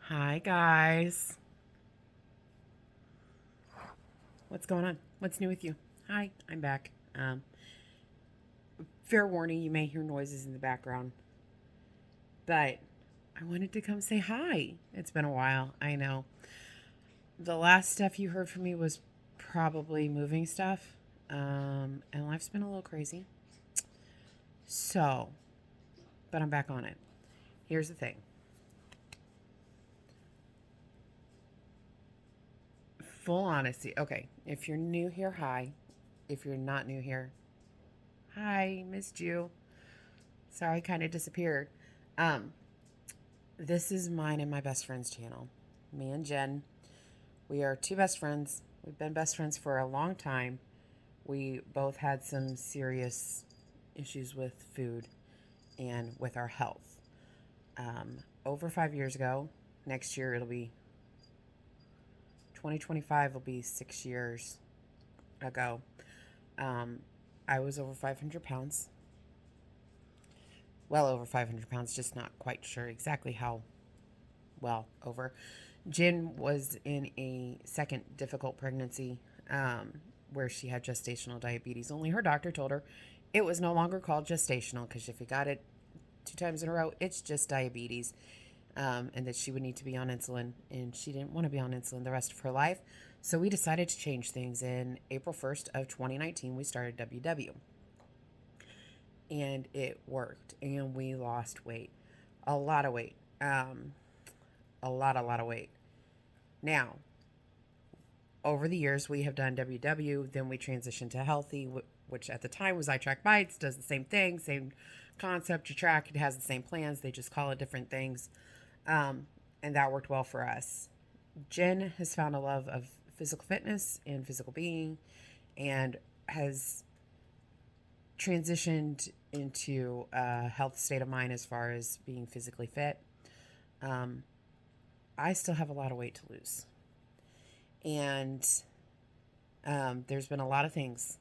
Hi, guys. What's going on? What's new with you? Hi, I'm back. Fair warning, you may hear noises in the background, but I wanted to come say hi. It's been a while, I know. The last stuff you heard from me was probably moving stuff, and life's been a little crazy. So, but I'm back on it. Here's the thing. Full honesty. Okay, if you're new here, hi. If you're not new here, hi, missed you. Sorry, I kind of disappeared. Um, this is mine and my best friend's channel. Me and Jen, we are two best friends. We've been best friends for a long time. We both had some serious issues with food and with our health. Over 5 years ago, next year it'll be 2025, will be 6 years ago. Um, I was over 500 pounds, well over 500 pounds, just not quite sure exactly how well over. Jen was in a second difficult pregnancy where she had gestational diabetes. Only her doctor told her it was no longer called gestational because if you got it 2 times in a row, it's just diabetes, and that she would need to be on insulin. And she didn't want to be on insulin the rest of her life. So we decided to change things. In April 1st of 2019, we started WW. And it worked. And we lost weight. A lot of weight. A lot of weight. Now, over the years, we have done WW, then we transitioned to Healthy, which at the time was I Track Bites, does the same thing, same concept. You track, it has the same plans, they just call it different things. And that worked well for us. Jen has found a love of physical fitness and physical being and has transitioned into a health state of mind as far as being physically fit. Um, I still have a lot of weight to lose. And there's been a lot of things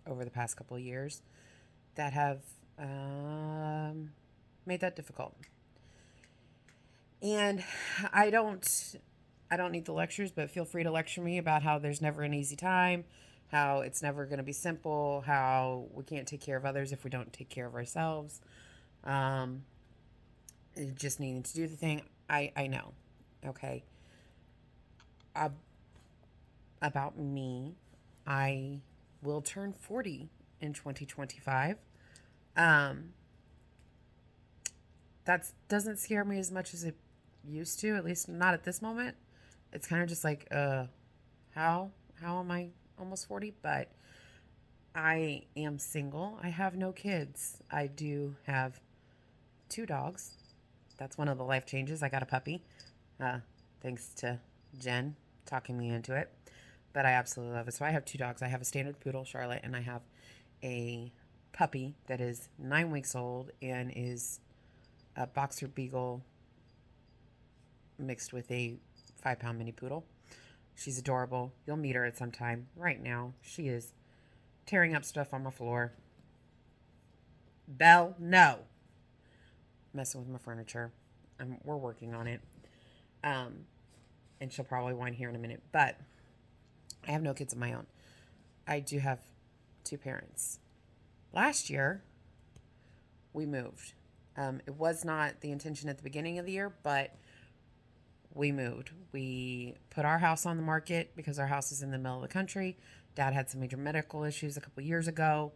over the past couple of years that have made that difficult. And I don't I don't need the lectures, but feel free to lecture me about how there's never an easy time, how it's never going to be simple, how we can't take care of others if we don't take care of ourselves. Um, just needing to do the thing. I know. Okay. Uh, about me, I will turn 40 in 2025. Um, that doesn't scare me as much as it used to, at least not at this moment. It's kind of just like, how? How am I almost 40? But I am single. I have no kids. I do have two dogs. That's one of the life changes. I got a puppy, uh, thanks to Jen talking me into it. But I absolutely love it. So I have two dogs. I have a standard poodle, Charlotte, and I have a puppy that is 9 weeks old and is a boxer beagle mixed with a 5 pound mini poodle. She's adorable. You'll meet her at some time. Right now, she is tearing up stuff on my floor. Belle, no. Messing with my furniture. We're working on it. Um, and she'll probably whine here in a minute. But I have no kids of my own. I do have two parents. Last year, we moved. It was not the intention at the beginning of the year, but we moved. We put our house on the market because our house is in the middle of the country. Dad had some major medical issues a couple years ago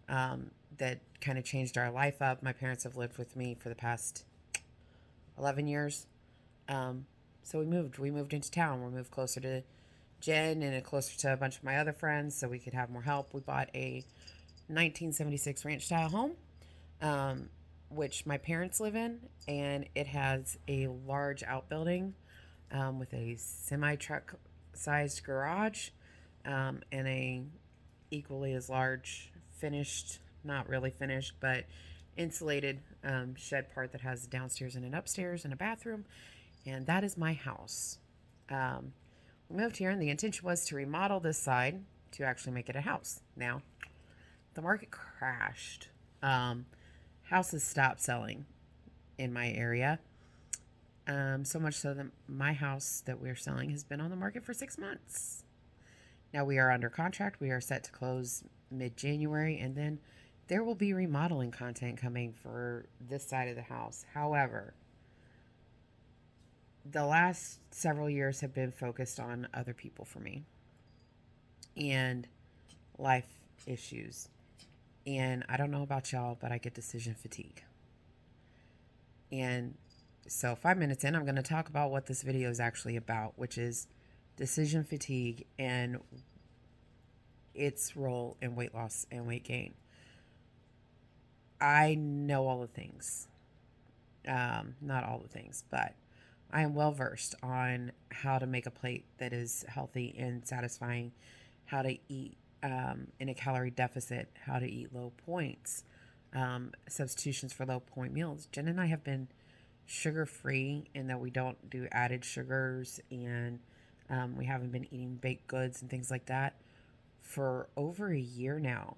that kind of changed our life up. My parents have lived with me for the past 11 years. Um, so we moved. We moved into town. We moved closer to Jen and closer to a bunch of my other friends so we could have more help. We bought a 1976 ranch style home, um, which my parents live in, and it has a large outbuilding with a semi truck sized garage and a equally as large finished, not really finished, but insulated shed part that has a downstairs and an upstairs and a bathroom. And that is my house. Um, we moved here, and the intention was to remodel this side to actually make it a house. Now, the market crashed. Um, Houses stopped selling in my area. So much so that my house that we're selling has been on the market for 6 months. Now we are under contract. We are set to close mid-January, and then there will be remodeling content coming for this side of the house. However, the last several years have been focused on other people for me and life issues. And I don't know about y'all, but I get decision fatigue. And so 5 minutes in, I'm going to talk about what this video is actually about, which is decision fatigue and its role in weight loss and weight gain. I know all the things. Not all the things, but I am well versed on how to make a plate that is healthy and satisfying, how to eat in a calorie deficit, how to eat low points, substitutions for low point meals. Jen and I have been sugar free in that we don't do added sugars, and we haven't been eating baked goods and things like that for over a year now.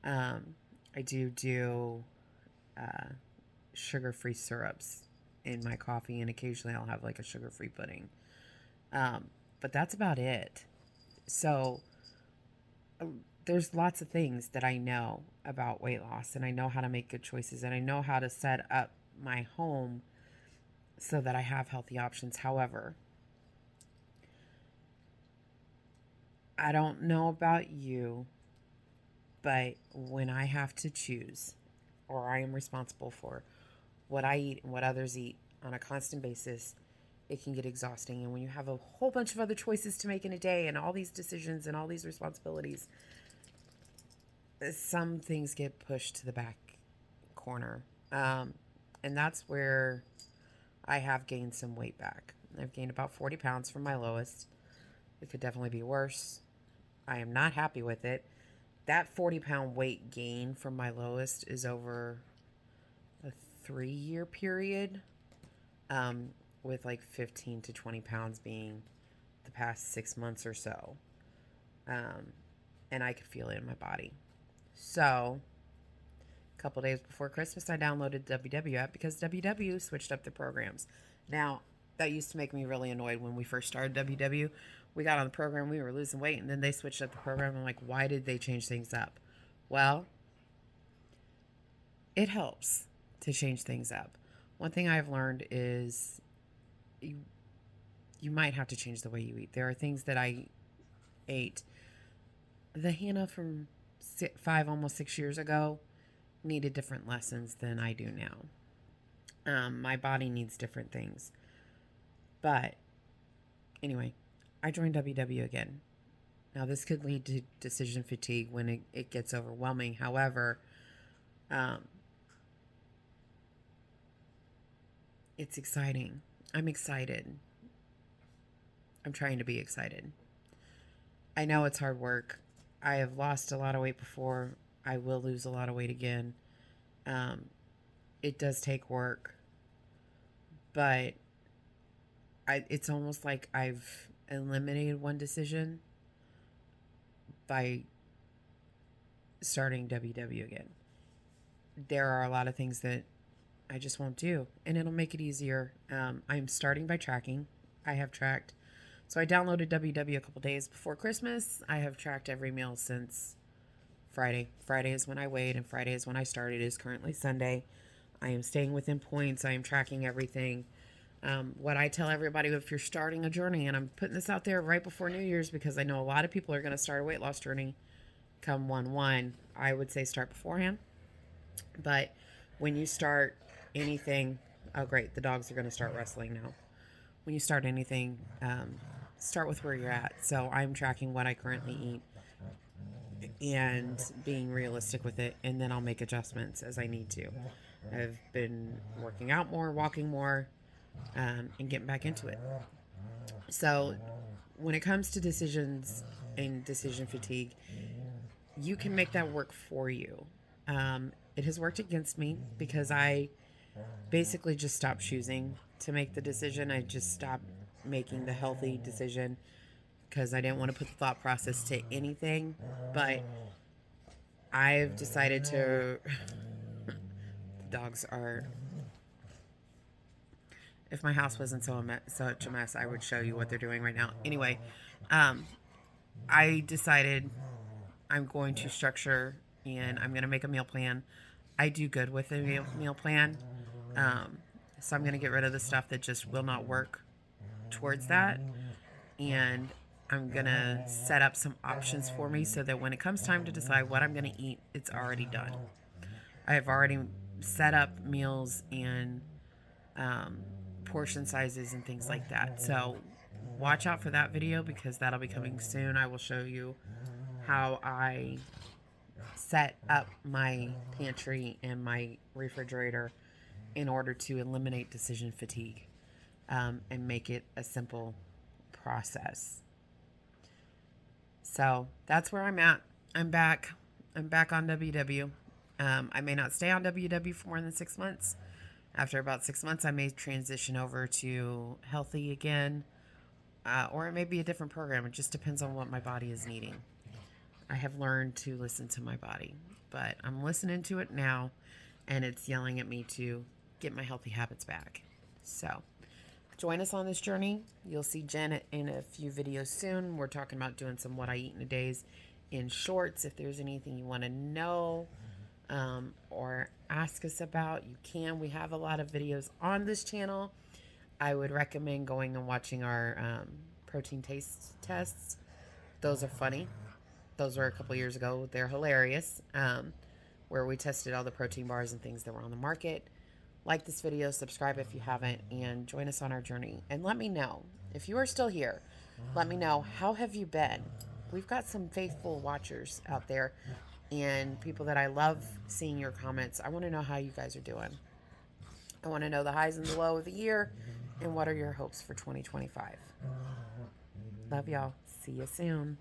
I do sugar-free syrups in my coffee, and occasionally I'll have like a sugar-free pudding. But that's about it. So there's lots of things that I know about weight loss, and I know how to make good choices, and I know how to set up my home so that I have healthy options. However, I don't know about you, but when I have to choose, or I am responsible for what I eat and what others eat on a constant basis, it can get exhausting. And when you have a whole bunch of other choices to make in a day and all these decisions and all these responsibilities, some things get pushed to the back corner. And that's where I have gained some weight back. I've gained about 40 pounds from my lowest. It could definitely be worse. I am not happy with it. That 40-pound weight gain from my lowest is over a 3-year period, with like 15 to 20 pounds being the past 6 months or so. And I could feel it in my body. So, a couple days before Christmas, I downloaded the WW app because WW switched up their programs. Now, that used to make me really annoyed when we first started WW. We got on the program, we were losing weight, and then they switched up the program. I'm like, why did they change things up? Well, it helps to change things up. One thing I've learned is you might have to change the way you eat. There are things that I ate. The Hannah from 5, almost 6 years ago needed different lessons than I do now. My body needs different things. But anyway, I joined WW again. Now, this could lead to decision fatigue when it gets overwhelming. However, it's exciting. I'm excited. I'm trying to be excited. I know it's hard work. I have lost a lot of weight before. I will lose a lot of weight again. It does take work. But it's almost like I've eliminated one decision by starting WW again. There are a lot of things that I just won't do, and it'll make it easier. I'm starting by tracking. I have tracked. So I downloaded WW a couple days before Christmas. I have tracked every meal since Friday. Friday is when I weighed, and Friday is when I started. It is currently Sunday. I am staying within points. I am tracking everything. What I tell everybody, if you're starting a journey, and I'm putting this out there right before New Year's because I know a lot of people are going to start a weight loss journey come 1/1, I would say start beforehand. But when you start anything, oh great, the dogs are going to start wrestling now. When you start anything, start with where you're at. So I'm tracking what I currently eat and being realistic with it, and then I'll make adjustments as I need to. I've been working out more, walking more, and getting back into it. So when it comes to decisions and decision fatigue, you can make that work for you. It has worked against me because I basically just stopped choosing to make the decision. I just stopped making the healthy decision because I didn't want to put the thought process to anything. But I've decided to... The dogs are If my house wasn't such a mess, I would show you what they're doing right now. Anyway, um, I decided I'm going to structure and I'm going to make a meal plan. I do good with a meal plan. Um, so I'm going to get rid of the stuff that just will not work towards that. And I'm going to set up some options for me so that when it comes time to decide what I'm going to eat, it's already done. I have already set up meals and um, portion sizes and things like that. So watch out for that video because that'll be coming soon. I will show you how I set up my pantry and my refrigerator in order to eliminate decision fatigue and make it a simple process. So that's where I'm at. I'm back. I'm back on WW. I may not stay on WW for more than 6 months. After about 6 months, I may transition over to healthy again, or it may be a different program. It just depends on what my body is needing. I have learned to listen to my body, but I'm listening to it now, and it's yelling at me to get my healthy habits back. So join us on this journey. You'll see Jen in a few videos soon. We're talking about doing some what I eat in a days in shorts. If there's anything you want to know or ask us about, you can. We have a lot of videos on this channel. I would recommend going and watching our protein taste tests. Those are funny. Those were a couple years ago. They're hilarious. Where we tested all the protein bars and things that were on the market. Like this video, subscribe if you haven't, and join us on our journey. And let me know, if you are still here, let me know, how have you been? We've got some faithful watchers out there and people that I love seeing your comments. I want to know how you guys are doing. I want to know the highs and the lows of the year and what are your hopes for 2025. Love y'all. See you soon.